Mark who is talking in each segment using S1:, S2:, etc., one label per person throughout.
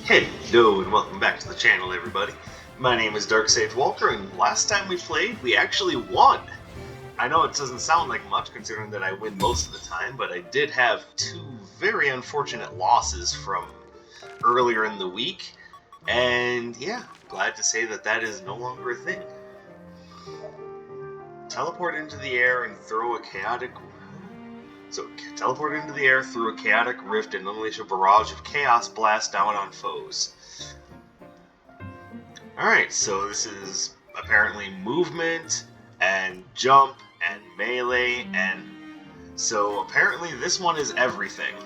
S1: Hello and welcome back to the channel, everybody. My name is Dark Sage Walter, and last time we played, we actually won. I know it doesn't sound like much considering that I win most of the time, but I did have two very unfortunate losses from earlier in the week, and yeah, glad to say that that is no longer a thing. Teleport into the air and throw a chaotic... So, teleport into the air through a chaotic rift and unleash a barrage of chaos blast down on foes. Alright, so this is apparently movement, and jump, and melee, and... So apparently this one is everything.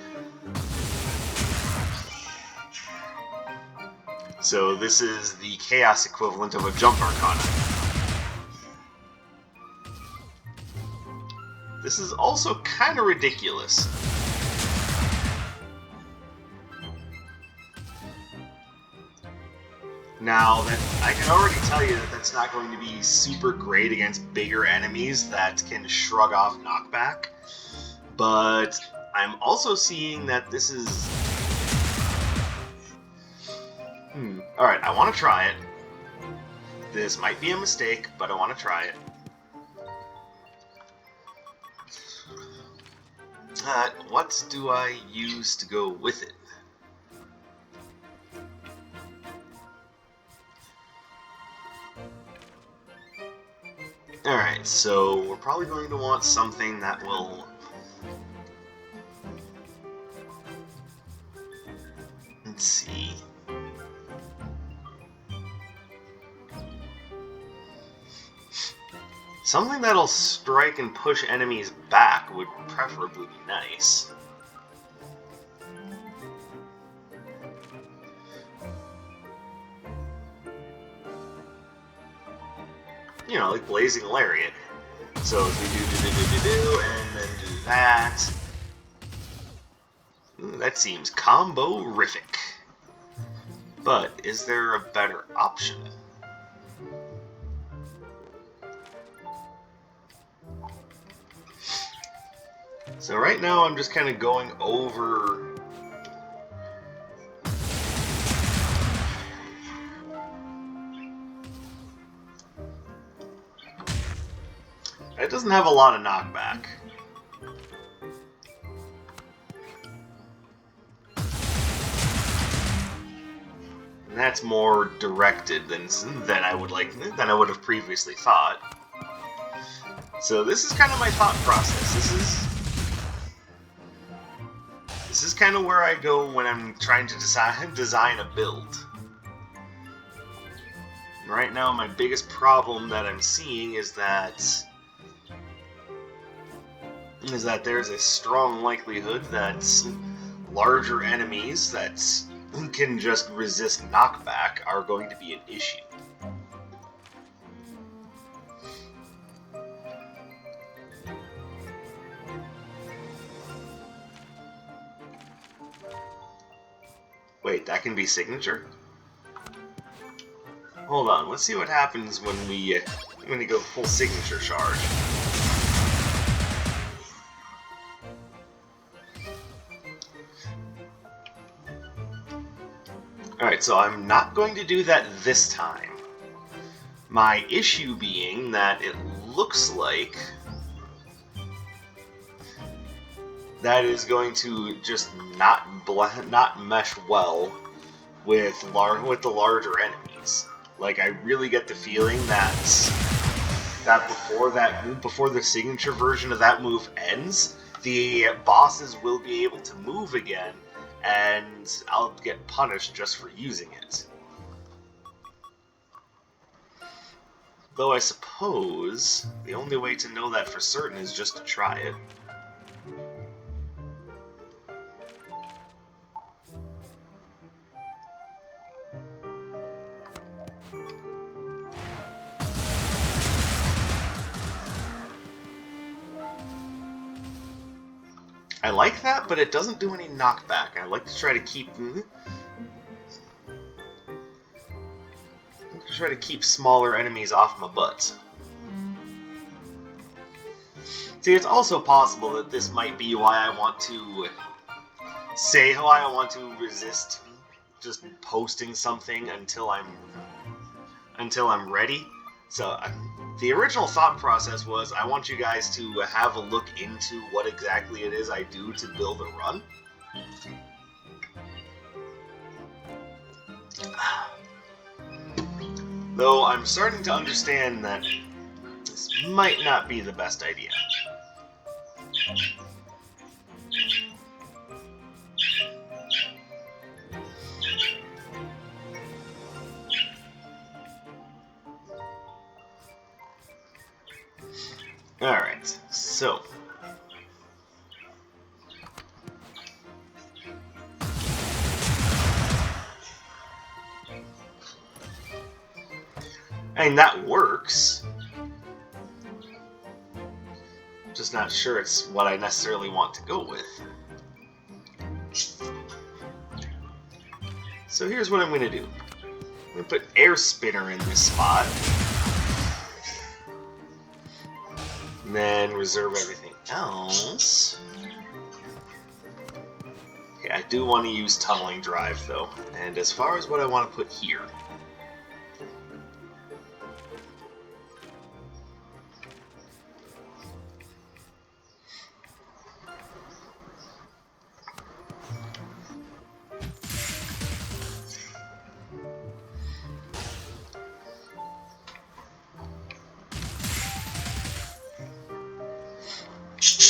S1: So this is the chaos equivalent of a jump arcana. This is also kind of ridiculous. Now, that I can already tell you that that's not going to be super great against bigger enemies that can shrug off knockback, but I'm also seeing that this is... Alright, I want to try it. This might be a mistake, but I want to try it. What do I use to go with it? Alright, so we're probably going to want something that will... Let's see... Something that'll strike and push enemies back would preferably be nice. You know, like Blazing Lariat. So if we do, and then do that... that seems combo-rific. But is there a better option? So right now I'm just kind of going over... It doesn't have a lot of knockback. And that's more directed than I would have previously thought. So this is kind of my thought process. This is kind of where I go when I'm trying to design a build. Right now, my biggest problem that I'm seeing is that there's a strong likelihood that larger enemies that can just resist knockback are going to be an issue. Wait, that can be signature? Hold on, let's see what happens when we go full signature charge. Alright, so I'm not going to do that this time. My issue being that it looks like that is going to just not mesh well with the larger enemies. Like, I really get the feeling that before the signature version of that move ends, the bosses will be able to move again, and I'll get punished just for using it. Though I suppose the only way to know that for certain is just to try it. I like that, but it doesn't do any knockback. I like to try to keep smaller enemies off my butt. See, it's also possible that this might be why I want to say how I want to resist just posting something until I'm ready. So the original thought process was I want you guys to have a look into what exactly it is I do to build a run. Though I'm starting to understand that this might not be the best idea. Alright, so... I mean, that works. Just not sure it's what I necessarily want to go with. So here's what I'm going to do. I'm going to put Air Spinner in this spot. And then reserve everything else. Okay, I do want to use Tunneling Drive, though. And as far as what I want to put here...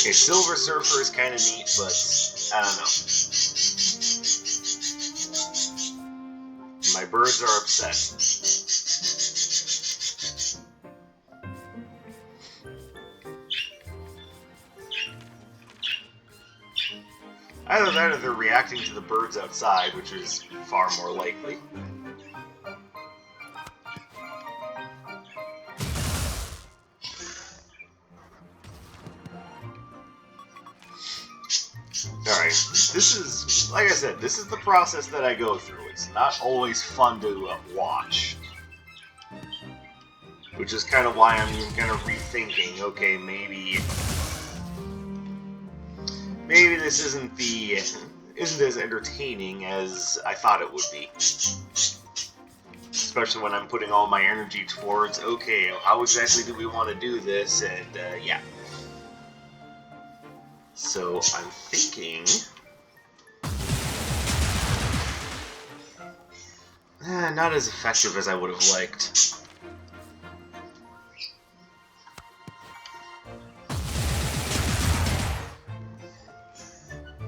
S1: Okay, Silver Surfer is kind of neat, but I don't know. My birds are upset. Either that or they're reacting to the birds outside, which is far more likely. Alright, this is, like I said, this is the process that I go through. It's not always fun to watch. Which is kind of why I'm kind of rethinking, okay, maybe this isn't as entertaining as I thought it would be. Especially when I'm putting all my energy towards, okay, how exactly do we want to do this, and yeah. So I'm thinking... not as effective as I would have liked.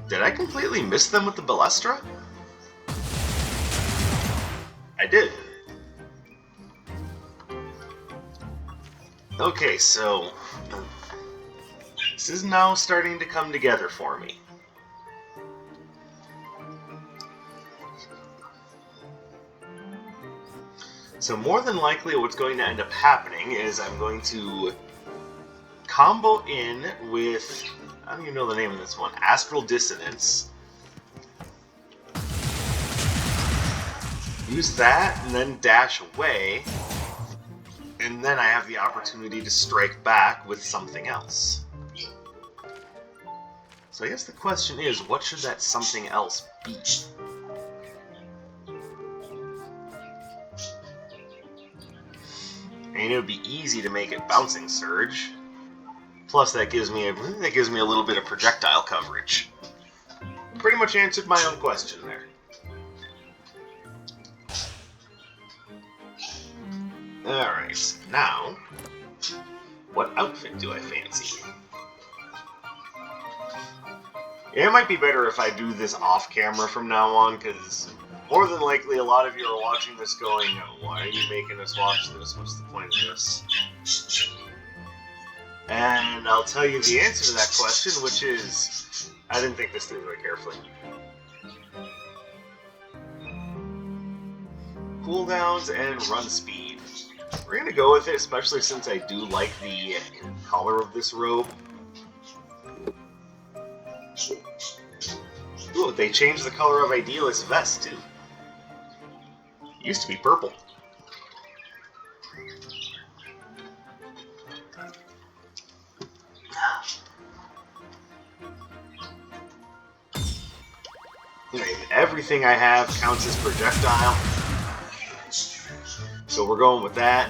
S1: Did I completely miss them with the Ballestra? I did. Okay, so... this is now starting to come together for me. So more than likely what's going to end up happening is I'm going to combo in with, I don't even know the name of this one, Astral Dissonance. Use that and then dash away. And then I have the opportunity to strike back with something else. So I guess the question is, what should that something else be? I mean, it would be easy to make it Bouncing Surge. Plus, that gives me a little bit of projectile coverage. Pretty much answered my own question there. Alright, now, what outfit do I fancy? Yeah, it might be better if I do this off camera from now on, because more than likely a lot of you are watching this going, oh, why are you making us watch this? What's the point of this? And I'll tell you the answer to that question, which is, I didn't think this through very carefully. Cooldowns and run speed. We're going to go with it, especially since I do like the color of this robe. Ooh, they changed the color of Idealist's vest, too. It used to be purple. Right, everything I have counts as projectile. So we're going with that.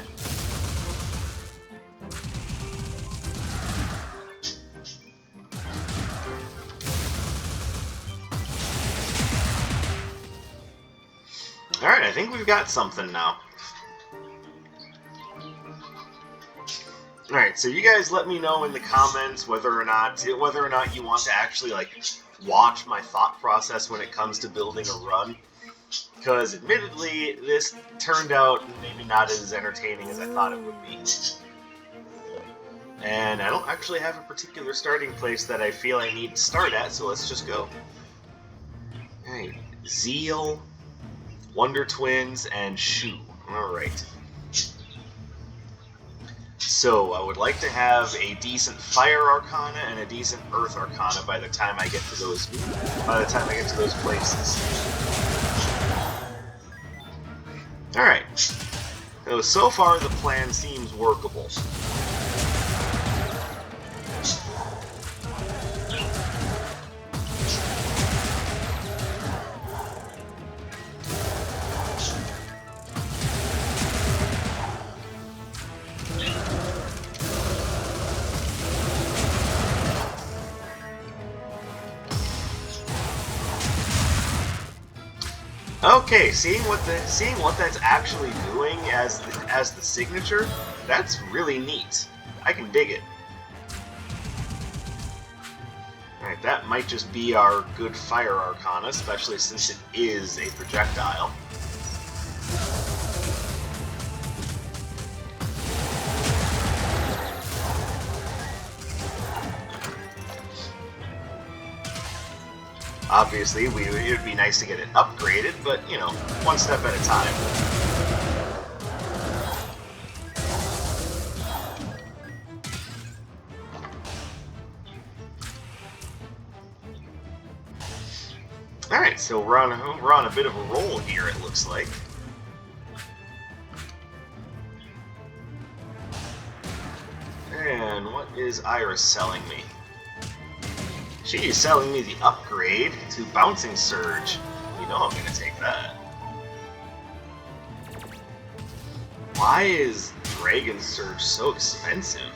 S1: Alright, I think we've got something now. Alright, so you guys let me know in the comments whether or not you want to actually like watch my thought process when it comes to building a run. Because admittedly, this turned out maybe not as entertaining as I thought it would be. And I don't actually have a particular starting place that I feel I need to start at, so let's just go. Alright, Zeal, Wonder Twins, and Shu. Alright. So, I would like to have a decent Fire Arcana and a decent Earth Arcana by the time I get to those places. Alright. So far the plan seems workable. Okay, seeing what that's actually doing as the signature, that's really neat. I can dig it. Alright, that might just be our good Fire Arcana, especially since it is a projectile. Obviously, it would be nice to get it upgraded, but, you know, one step at a time. Alright, so we're on a bit of a roll here, it looks like. And what is Iris selling me? She's selling me the upgrade to Bouncing Surge. You know I'm gonna take that. Why is Dragon Surge so expensive?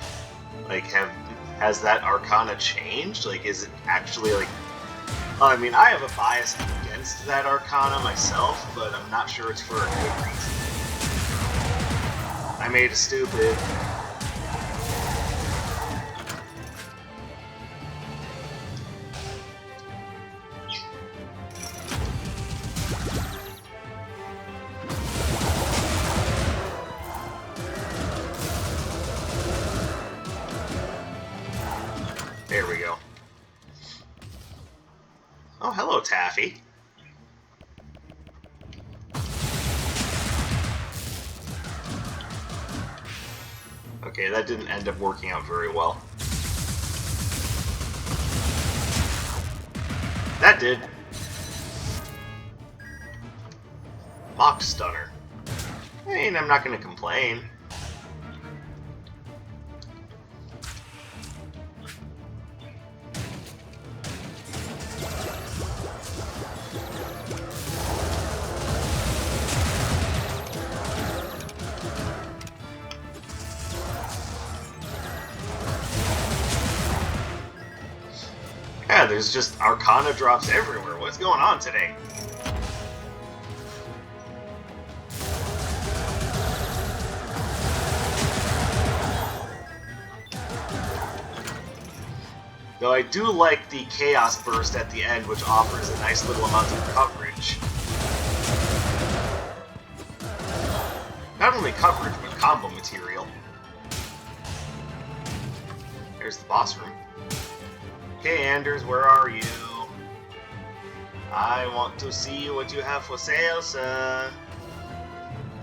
S1: Like, has that Arcana changed? Like, is it actually, like... I mean, I have a bias against that Arcana myself, but I'm not sure it's for a good reason. I made a stupid... There we go. Oh, hello, Taffy. Okay, that didn't end up working out very well. That did. Mock Stunner. I mean, I'm not gonna complain. Yeah, there's just Arcana drops everywhere. What's going on today? Though I do like the Chaos Burst at the end, which offers a nice little amount of coverage. Not only coverage, but combo material. There's the boss room. Okay, Anders, where are you? I want to see what you have for sale, sir.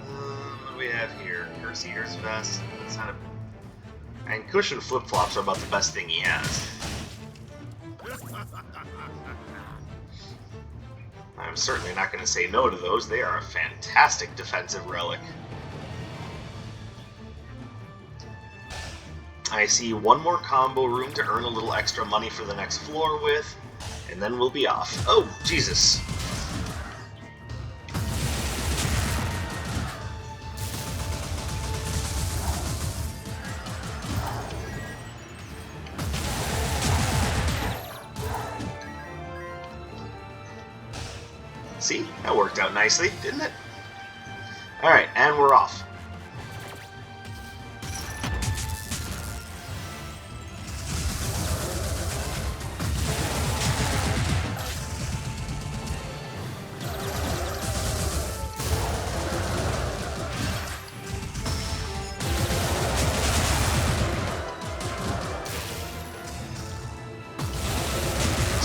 S1: What do we have here? Curse Eater's Vest. That's not a... And cushion flip-flops are about the best thing he has. I'm certainly not going to say no to those. They are a fantastic defensive relic. I see one more combo room to earn a little extra money for the next floor with, and then we'll be off. Oh, Jesus. See? That worked out nicely, didn't it? Alright, and we're off.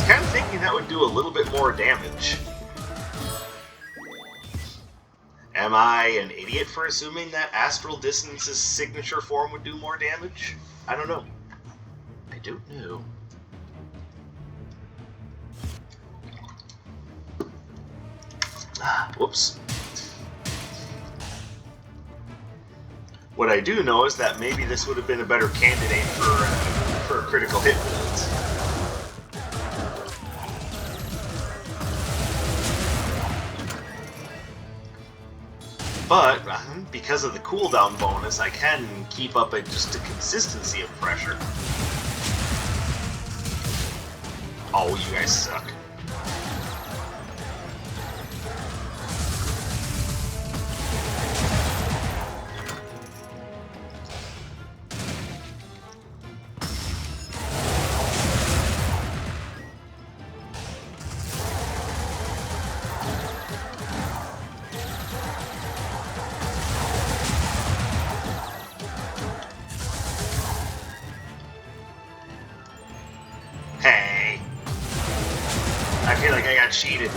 S1: Kind of thinking that would do a little bit more damage. Am I an idiot for assuming that Astral Dissonance's signature form would do more damage? I don't know. I don't know. Whoops. What I do know is that maybe this would have been a better candidate for a critical hit build. But, because of the cooldown bonus, I can keep up just a consistency of pressure. Oh, you guys suck. I feel like I got cheated.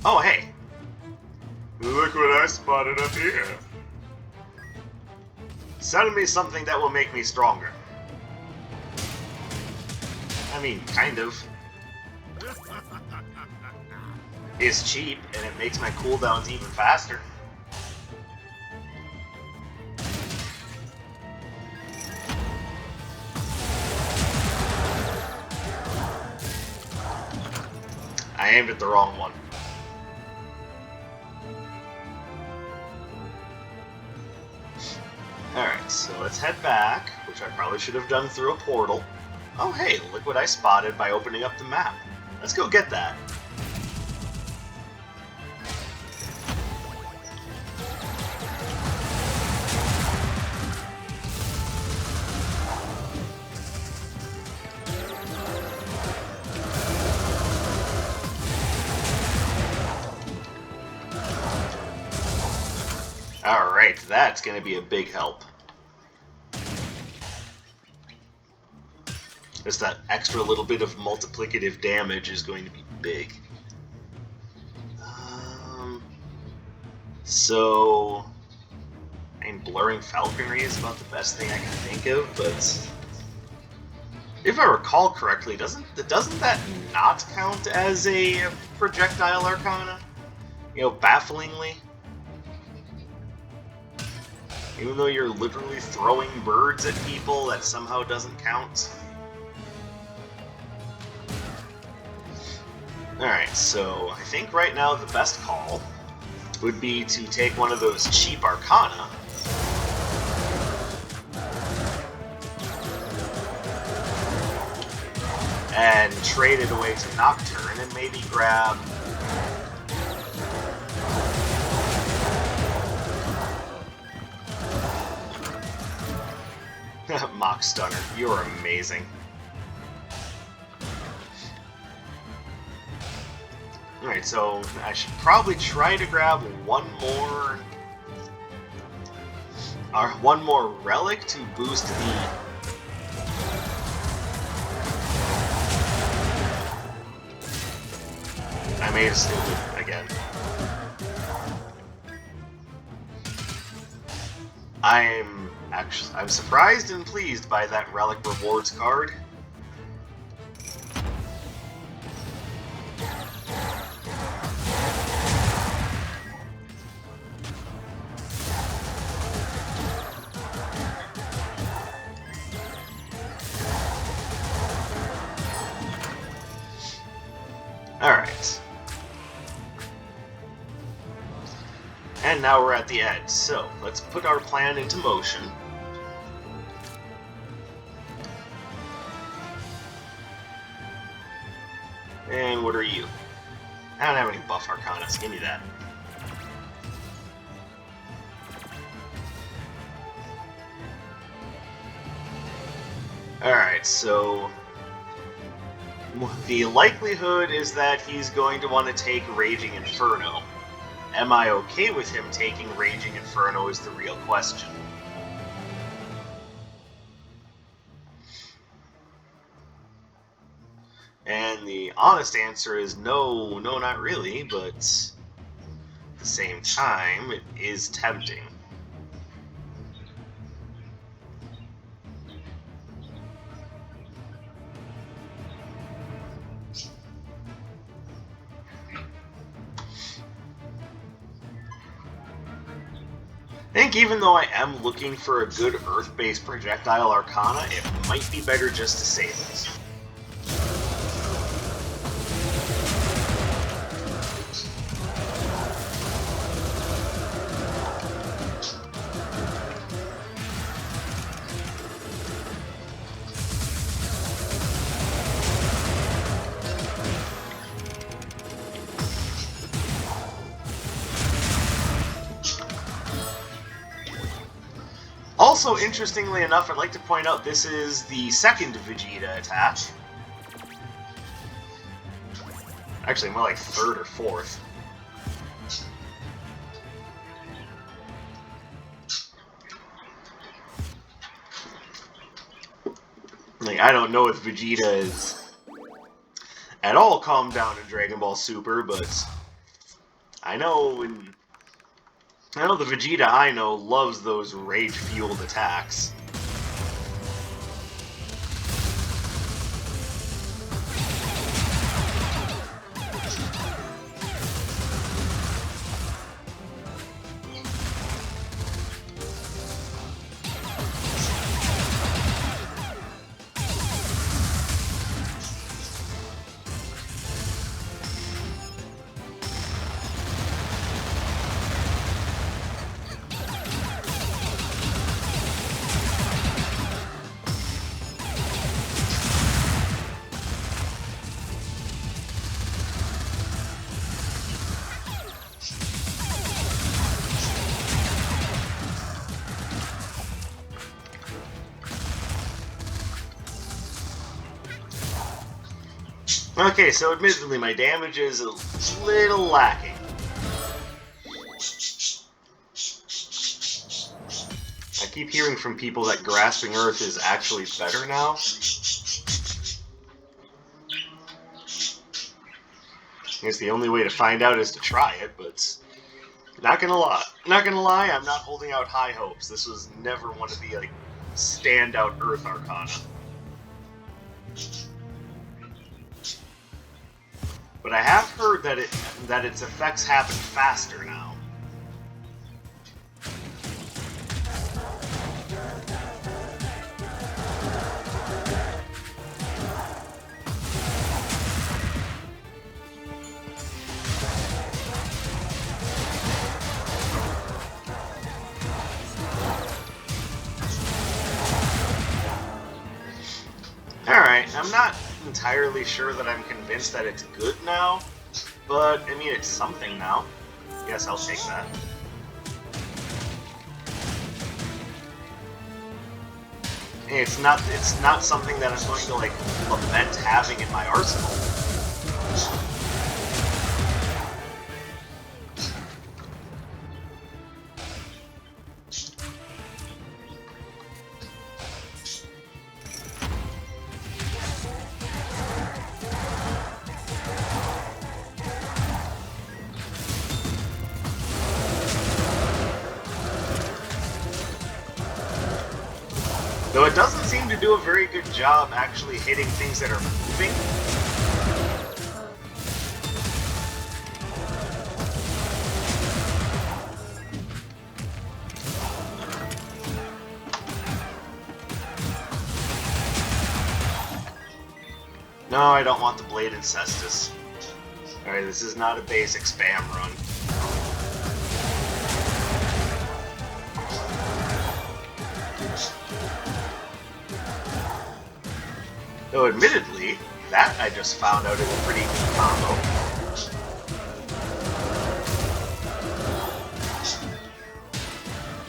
S1: Oh, hey. Look what I spotted up here. Send me something that will make me stronger. I mean, kind of. It's cheap, and it makes my cooldowns even faster. I aimed at the wrong one. Alright, so let's head back, which I probably should have done through a portal. Oh hey, look what I spotted by opening up the map. Let's go get that. Alright, that's going to be a big help. Just that extra little bit of multiplicative damage is going to be big. So, I mean, Blurring Falconry is about the best thing I can think of, but if I recall correctly, doesn't that not count as a projectile arcana? You know, bafflingly. Even though you're literally throwing birds at people, that somehow doesn't count. Alright, so I think right now the best call would be to take one of those cheap arcana and trade it away to Nocturne and maybe grab Mock Stunner. You're amazing. Alright, so I should probably try to grab one more relic to boost the I made a stupid again. I'm surprised and pleased by that relic rewards card. Alright. And now we're at the end, so let's put our plan into motion. And what are you? I don't have any buff Arcana, so give me that. Alright, so the likelihood is that he's going to want to take Raging Inferno. Am I okay with him taking Raging Inferno is the real question. And the honest answer is no, not really, but at the same time, it is tempting. I think even though I am looking for a good Earth-based projectile Arcana, it might be better just to save it. Also, interestingly enough, I'd like to point out this is the second Vegeta attack. Actually, more like third or fourth. Like, I don't know if Vegeta is at all calmed down in Dragon Ball Super, but I know the Vegeta I know loves those rage-fueled attacks. Okay, so admittedly my damage is a little lacking. I keep hearing from people that Grasping Earth is actually better now. I guess the only way to find out is to try it, but not gonna lie, I'm not holding out high hopes. This was never one of the like standout Earth Arcana. But I have heard that its effects happen faster now. Alright, I'm not entirely sure that I'm convinced that it's good now, but I mean it's something now. Yes, I'll take that. It's not something that I'm going to like lament having in my arsenal. Though it doesn't seem to do a very good job actually hitting things that are moving. No, I don't want the Bladed Cestus. Alright, this is not a basic spam run. Though admittedly, that I just found out is a pretty good combo.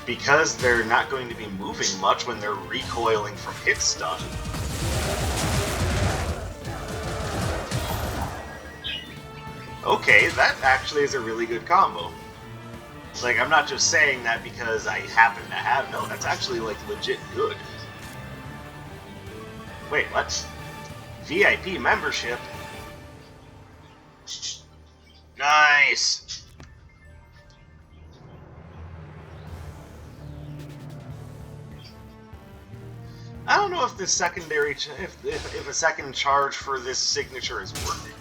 S1: Because they're not going to be moving much when they're recoiling from hit stun. Okay, that actually is a really good combo. Like, I'm not just saying that because I happen to have... No, that's actually, like, legit good. Wait, what? VIP membership? Nice! I don't know if this secondary... if a second charge for this signature is worth it.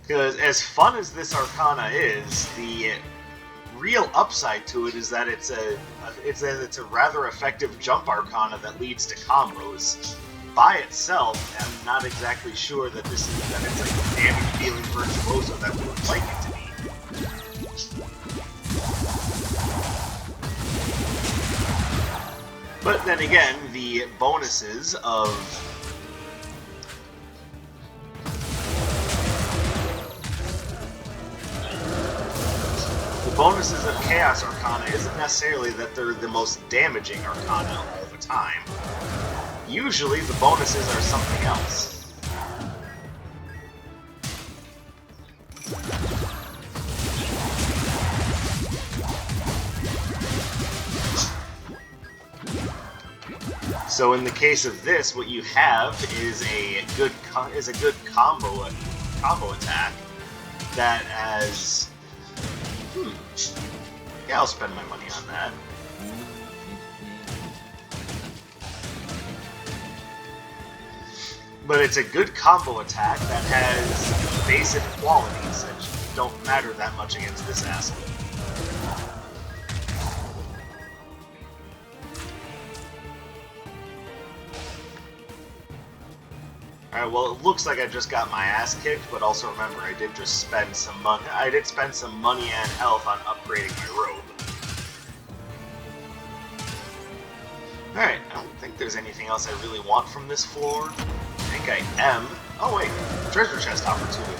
S1: Because as fun as this Arcana is, the real upside to it is that it's a rather effective jump Arcana that leads to combos. By itself, I'm not exactly sure that it's like a damage dealing virtuoso that we would like it to be. But then again, the bonuses of Chaos Arcana isn't necessarily that they're the most damaging Arcana all the time. Usually the bonuses are something else. So in the case of this, what you have is a good combo attack that has... Yeah, I'll spend my money on that. But it's a good combo attack that has basic qualities that don't matter that much against this asset. Alright, well, it looks like I just got my ass kicked, but also remember, I did just spend some money. I did spend some money and health on upgrading my robe. Alright, I don't think there's anything else I really want from this floor. I think I am. Oh wait, treasure chest opportunity.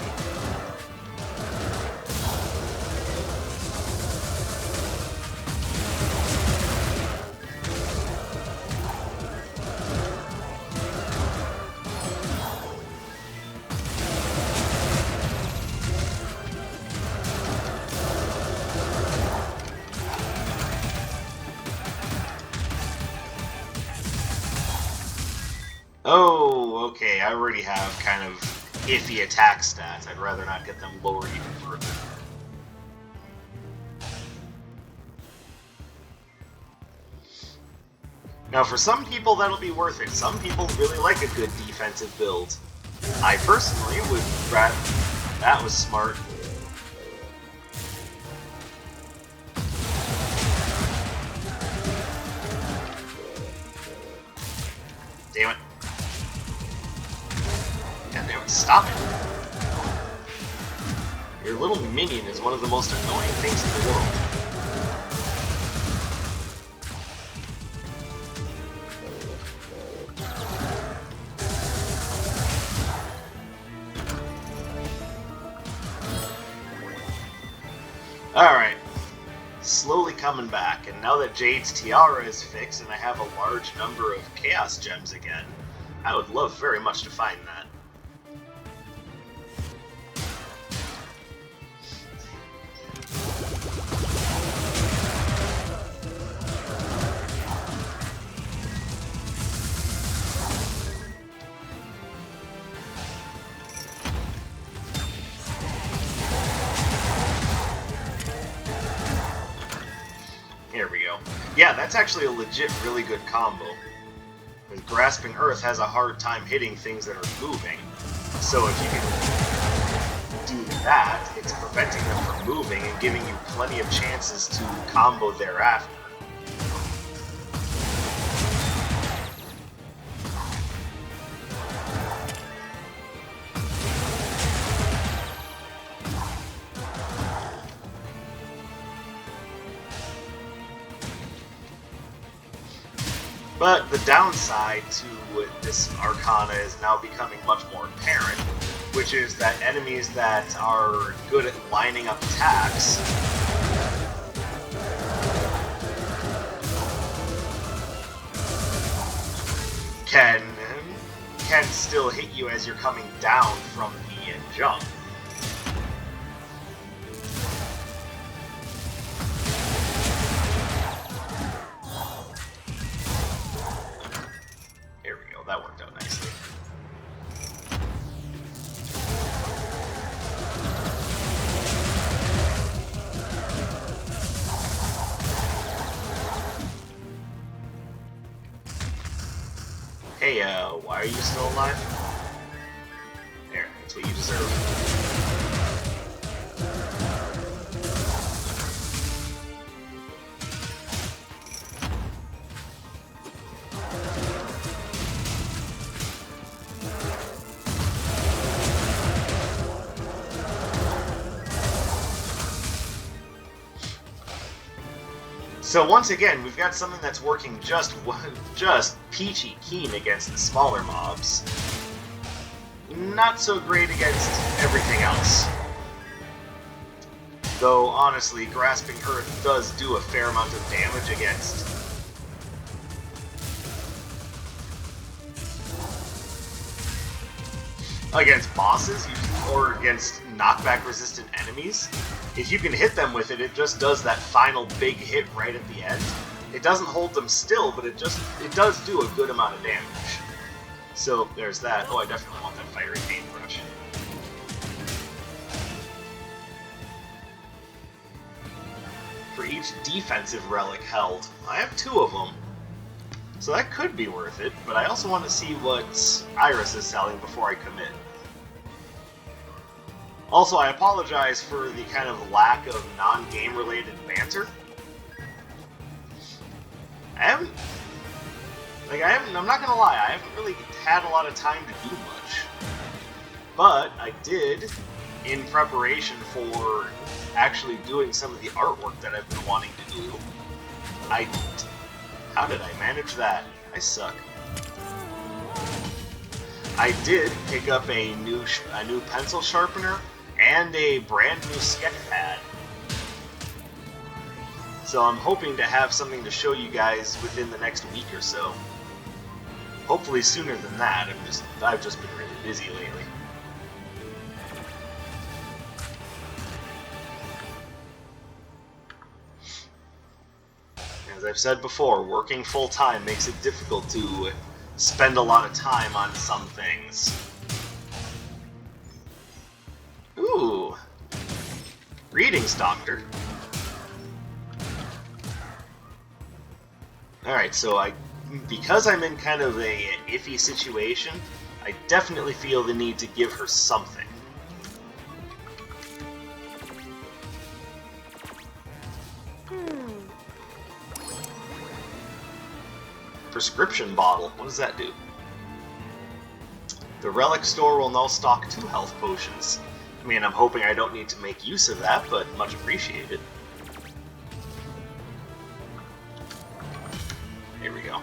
S1: Oh, okay, I already have kind of iffy attack stats. I'd rather not get them lowered even further. Now, for some people, that'll be worth it. Some people really like a good defensive build. I personally would rather... That was smart. Damn it. Stop it! Your little minion is one of the most annoying things in the world. Alright. Slowly coming back, and now that Jade's Tiara is fixed and I have a large number of Chaos Gems again, I would love very much to find that. Here we go. Yeah, that's actually a legit really good combo. Because Grasping Earth has a hard time hitting things that are moving. So if you can do that, it's preventing them from moving and giving you plenty of chances to combo thereafter. But the downside to this Arcana is now becoming much more apparent, which is that enemies that are good at lining up attacks can still hit you as you're coming down from the jump. There we go, that worked out nicely. Hey, why are you still alive? There, that's what you deserve. So once again, we've got something that's working just peachy keen against the smaller mobs. Not so great against everything else. Though, honestly, Grasping Earth does do a fair amount of damage against bosses, or against knockback-resistant enemies. If you can hit them with it, it just does that final big hit right at the end. It doesn't hold them still, but it does do a good amount of damage. So there's that. Oh, I definitely want that fiery paintbrush. For each defensive relic held, I have 2 of them. So that could be worth it, but I also want to see what Iris is selling before I commit. Also, I apologize for the kind of lack of non-game related banter. I'm not gonna lie, I haven't really had a lot of time to do much. But I did, in preparation for actually doing some of the artwork that I've been wanting to do. How did I manage that? I suck. I did pick up a new pencil sharpener and a brand new sketch pad. So I'm hoping to have something to show you guys within the next week or so. Hopefully sooner than that. I've just been really busy lately. As I've said before, working full-time makes it difficult to spend a lot of time on some things. Ooh. Greetings, Doctor. Alright, so because I'm in kind of a iffy situation, I definitely feel the need to give her something. Prescription bottle. What does that do? The relic store will now stock 2 health potions. I mean, I'm hoping I don't need to make use of that, but much appreciated. Here we go.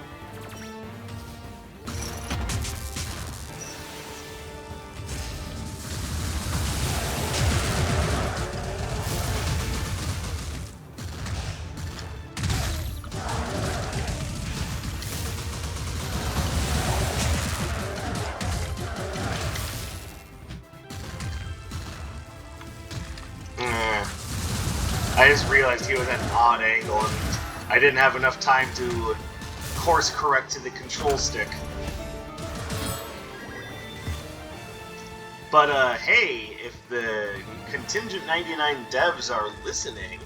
S1: I just realized he was at an odd angle, and I didn't have enough time to course correct to the control stick. But, hey, if the Contingent 99 devs are listening,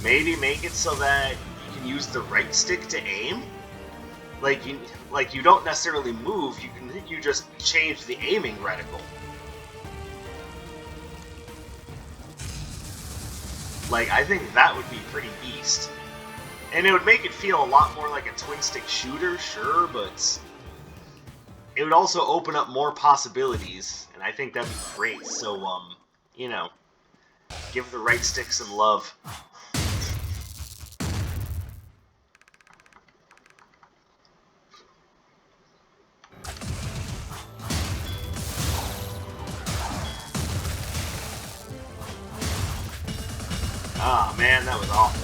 S1: maybe make it so that you can use the right stick to aim? Like you don't necessarily move, you just change the aiming reticle. Like, I think that would be pretty beast. And it would make it feel a lot more like a twin-stick shooter, sure, but it would also open up more possibilities, and I think that'd be great. So, you know, give the right stick some love. Ah, man, that was awful.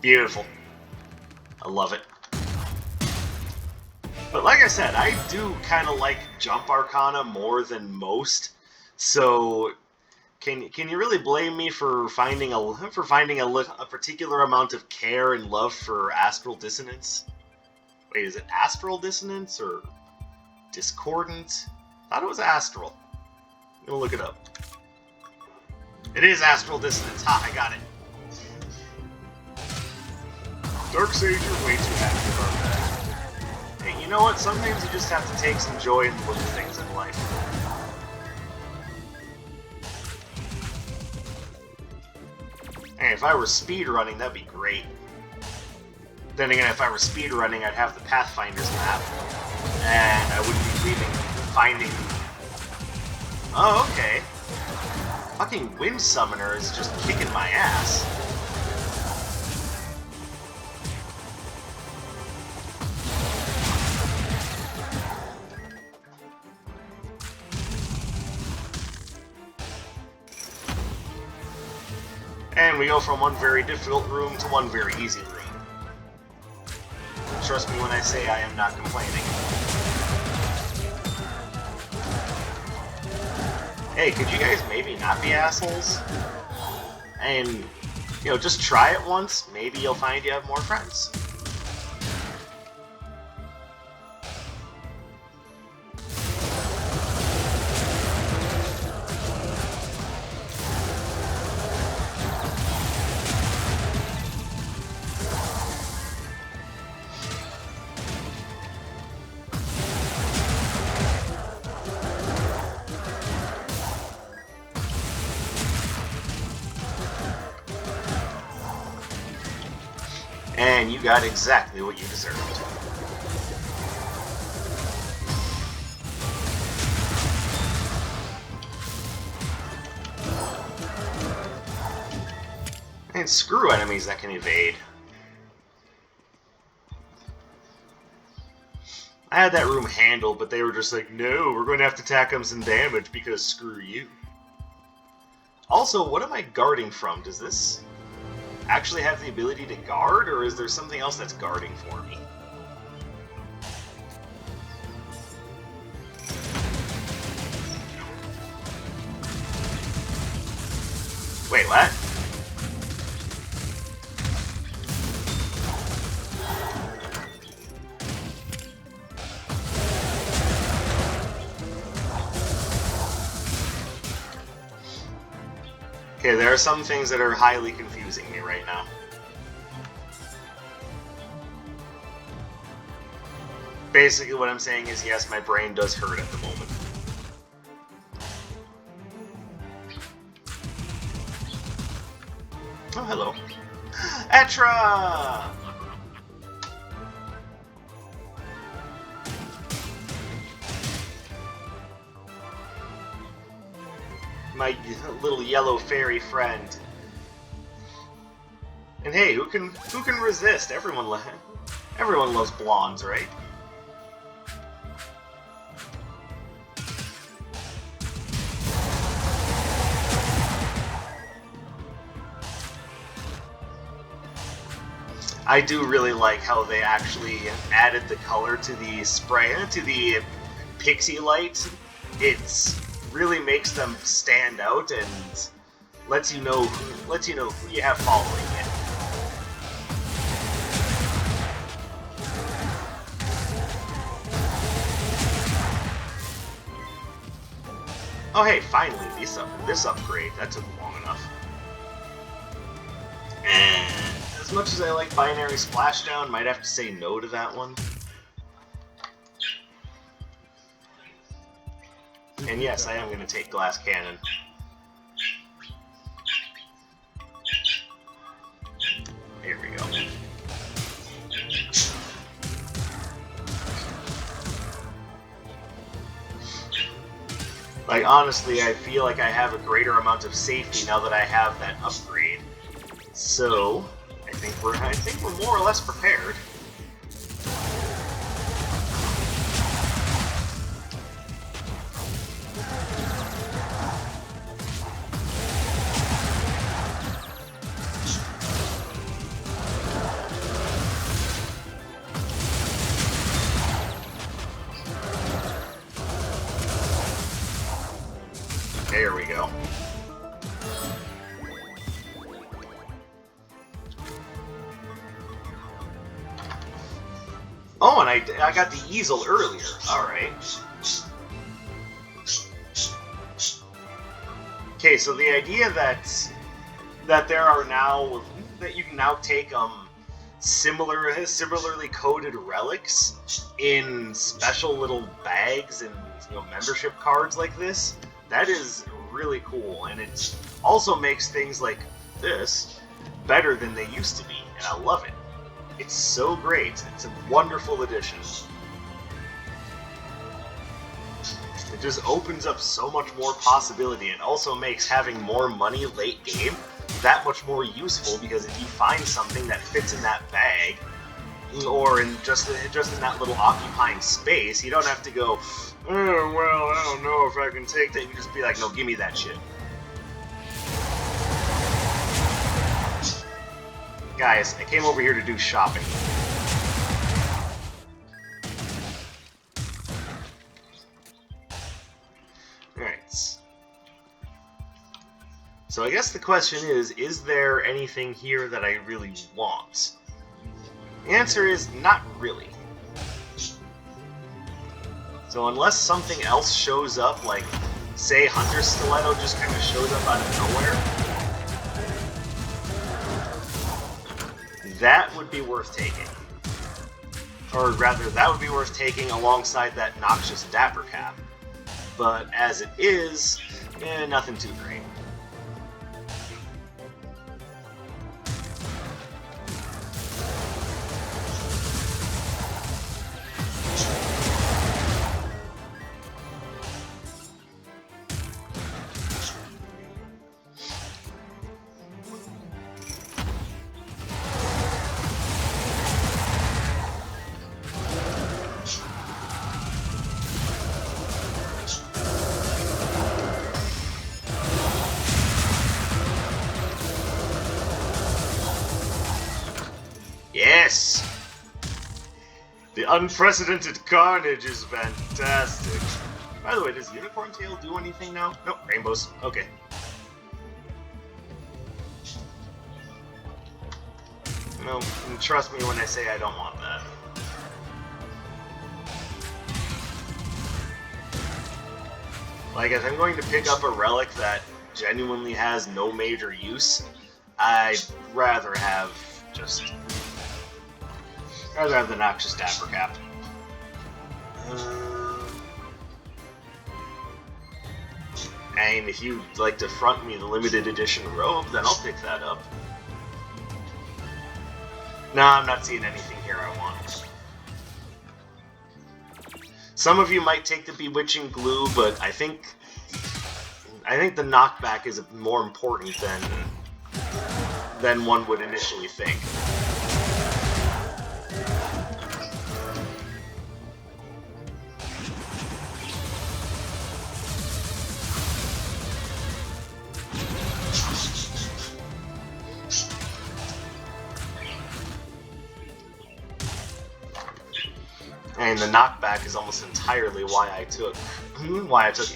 S1: Beautiful. I love it. But like I said, I do kind of like Jump Arcana more than most. So can you really blame me for finding a particular amount of care and love for Astral Dissonance? Wait, is it Astral Dissonance or Discordant? I thought it was Astral. I'm gonna look it up. It is Astral Dissonance. Ha, I got it. Dark Sage, you're way too happy about that. Hey, you know what? Sometimes you just have to take some joy in the little things in life. Hey, if I were speedrunning, that'd be great. Then again, if I were speedrunning, I'd have the Pathfinder's map. And I wouldn't be finding... Oh, okay. Fucking Wind Summoner is just kicking my ass. And we go from one very difficult room to one very easy room. Trust me when I say I am not complaining. Hey, could you guys maybe not be assholes? And, you know, just try it once, maybe you'll find you have more friends. And you got exactly what you deserved. And screw enemies that can evade. I had that room handled, but they were just like, no, we're going to have to tack them some damage because screw you. Also, what am I guarding from? Does this actually have the ability to guard, or is there something else that's guarding for me? Wait, what? Okay, there are some things that are highly confusing me right now. Basically what I'm saying is, yes, my brain does hurt at the moment. Oh, hello. Etra! My little yellow fairy friend. And hey, who can resist? Everyone loves blondes, right? I do really like how they actually added the color to the spray, to the pixie light. It's really makes them stand out and lets you know who you have following it. Oh hey, finally this upgrade. That took long enough. And as much as I like Binary Splashdown, might have to say no to that one. And yes, I am going to take glass cannon. Here we go. Like, honestly, I feel like I have a greater amount of safety now that I have that upgrade. So, I think we're more or less prepared. There we go. Oh, and I got the easel earlier. Alright. Okay, so the idea that there are now that you can now take similarly coded relics in special little bags and membership cards like this, that is really cool, and it also makes things like this better than they used to be, and I love it. It's so great. It's a wonderful addition. It just opens up so much more possibility, and also makes having more money late game that much more useful, because if you find something that fits in that bag, or in just in that little occupying space, you don't have to go, oh, well, I don't know if I can take that. You just be like, no, give me that shit. Guys, I came over here to do shopping. Alright. So I guess the question is there anything here that I really want? The answer is not really. So unless something else shows up, like, say Hunter Stiletto just kind of shows up out of nowhere, that would be worth taking. Or rather, that would be worth taking alongside that Noxious Dapper Cap. But as it is, nothing too great. Yes! The unprecedented carnage is fantastic. By the way, does Unicorn Tail do anything now? Nope, rainbows. Okay. No, trust me when I say I don't want that. Like, if I'm going to pick up a relic that genuinely has no major use, I'd rather have the Noxious Dapper Cap. And if you'd like to front me the limited edition robe, then I'll pick that up. Nah, I'm not seeing anything here I want. Some of you might take the Bewitching Glue, but I think the knockback is more important than one would initially think. And the knockback is almost entirely why I took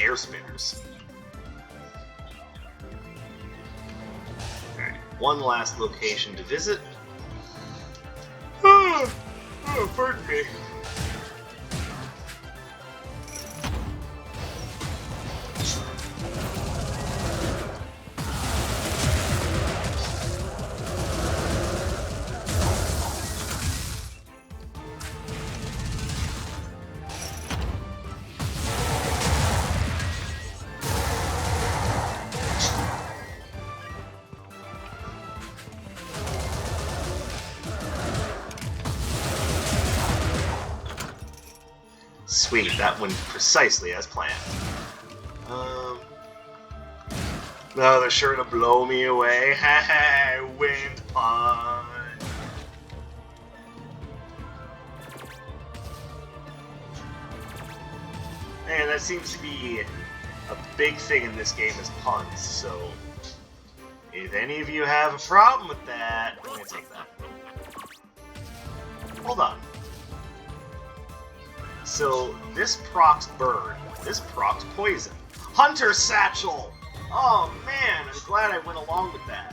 S1: air spinners. Alright, one last location to visit. Oh, pardon me. Sweet, that went precisely as planned. No, they're sure to blow me away. Ha ha, wind punch. Man, that seems to be a big thing in this game is puns, so if any of you have a problem with that, let me take that. Hold on. So, this procs burn, this procs poison. Hunter Satchel! Oh man, I'm glad I went along with that.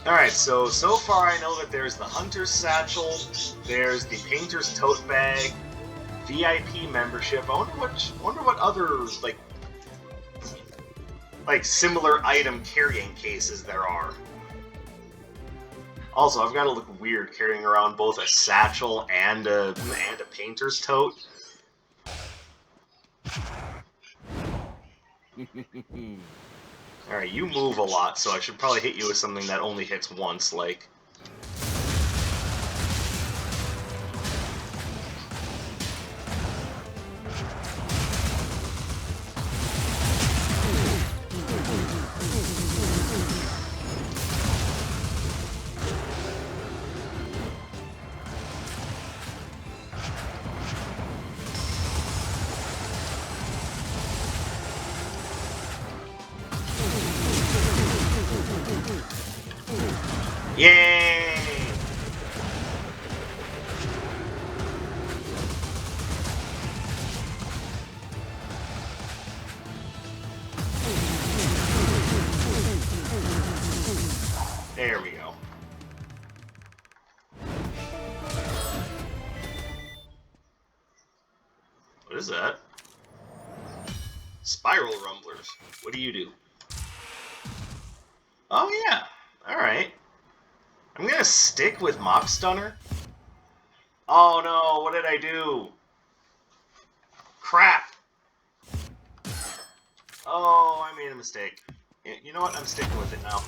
S1: Alright, so far I know that there's the Hunter's Satchel, there's the Painter's Tote Bag, VIP membership. I wonder what other, like similar item carrying cases there are. Also, I've got to look weird carrying around both a satchel and a painter's tote. Alright, you move a lot, so I should probably hit you with something that only hits once, like... Yay! There we go. What is that? Spiral Rumblers. What do you do? Oh yeah, alright. I'm gonna stick with Mop Stunner. Oh no, what did I do? Crap! Oh, I made a mistake. You know what? I'm sticking with it now.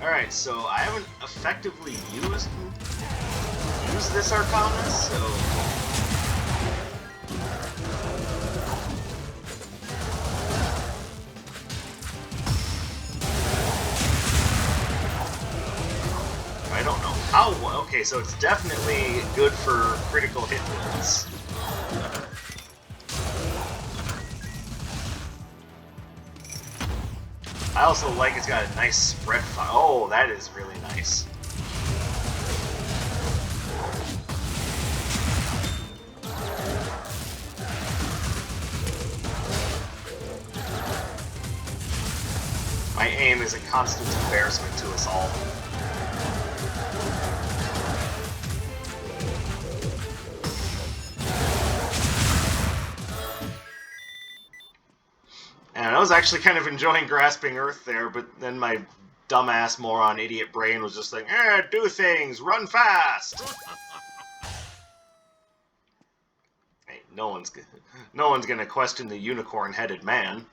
S1: Alright, so I haven't effectively used this Arcana, so... I don't know how... Okay, so it's definitely good for critical hit builds. I also like it's got a nice spread fire. Oh, that is really nice. My aim is a constant embarrassment to us all. And I was actually kind of enjoying Grasping Earth there, but then my dumbass moron idiot brain was just like, do things, run fast! Hey, no one's gonna question the unicorn-headed man.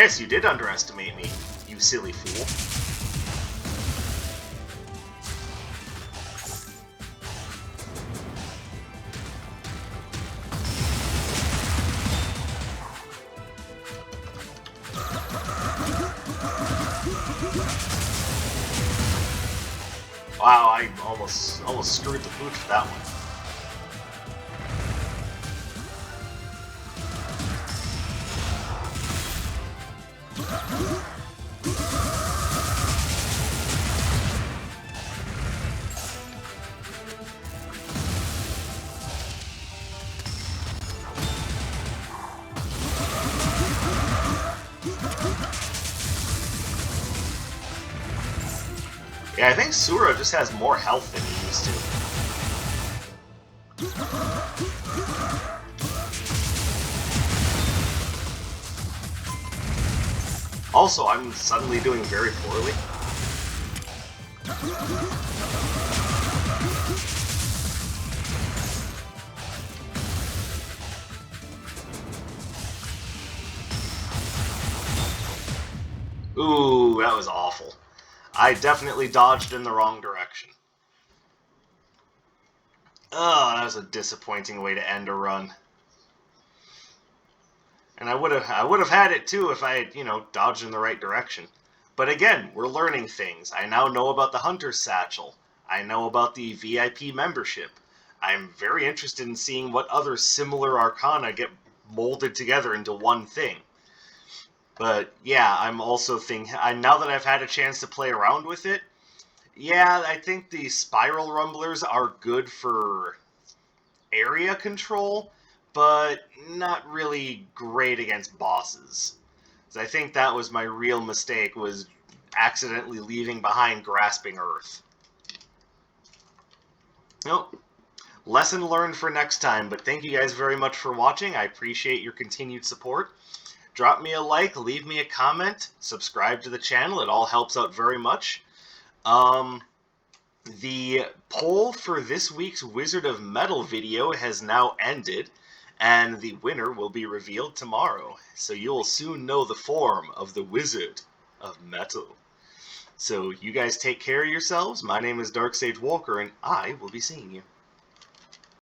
S1: Yes, you did underestimate me, you silly fool. Wow, I almost screwed the pooch for that one. Yeah, I think Sura just has more health than he used to. Also, I'm suddenly doing very poorly. Ooh, that was awful. I definitely dodged in the wrong direction. Oh, that was a disappointing way to end a run. And I would have had it too if I had, dodged in the right direction. But again, we're learning things. I now know about the Hunter's Satchel. I know about the VIP membership. I'm very interested in seeing what other similar arcana get molded together into one thing. But yeah, I'm also thinking, now that I've had a chance to play around with it, yeah, I think the Spiral Rumblers are good for area control, but not really great against bosses. So I think that was my real mistake, was accidentally leaving behind Grasping Earth. Nope. Lesson learned for next time, but thank you guys very much for watching. I appreciate your continued support. Drop me a like, leave me a comment, subscribe to the channel. It all helps out very much. The poll for this week's Wizard of Metal video has now ended, and the winner will be revealed tomorrow. So you'll soon know the form of the Wizard of Metal. So you guys take care of yourselves. My name is Dark Sage Walker, and I will be seeing you.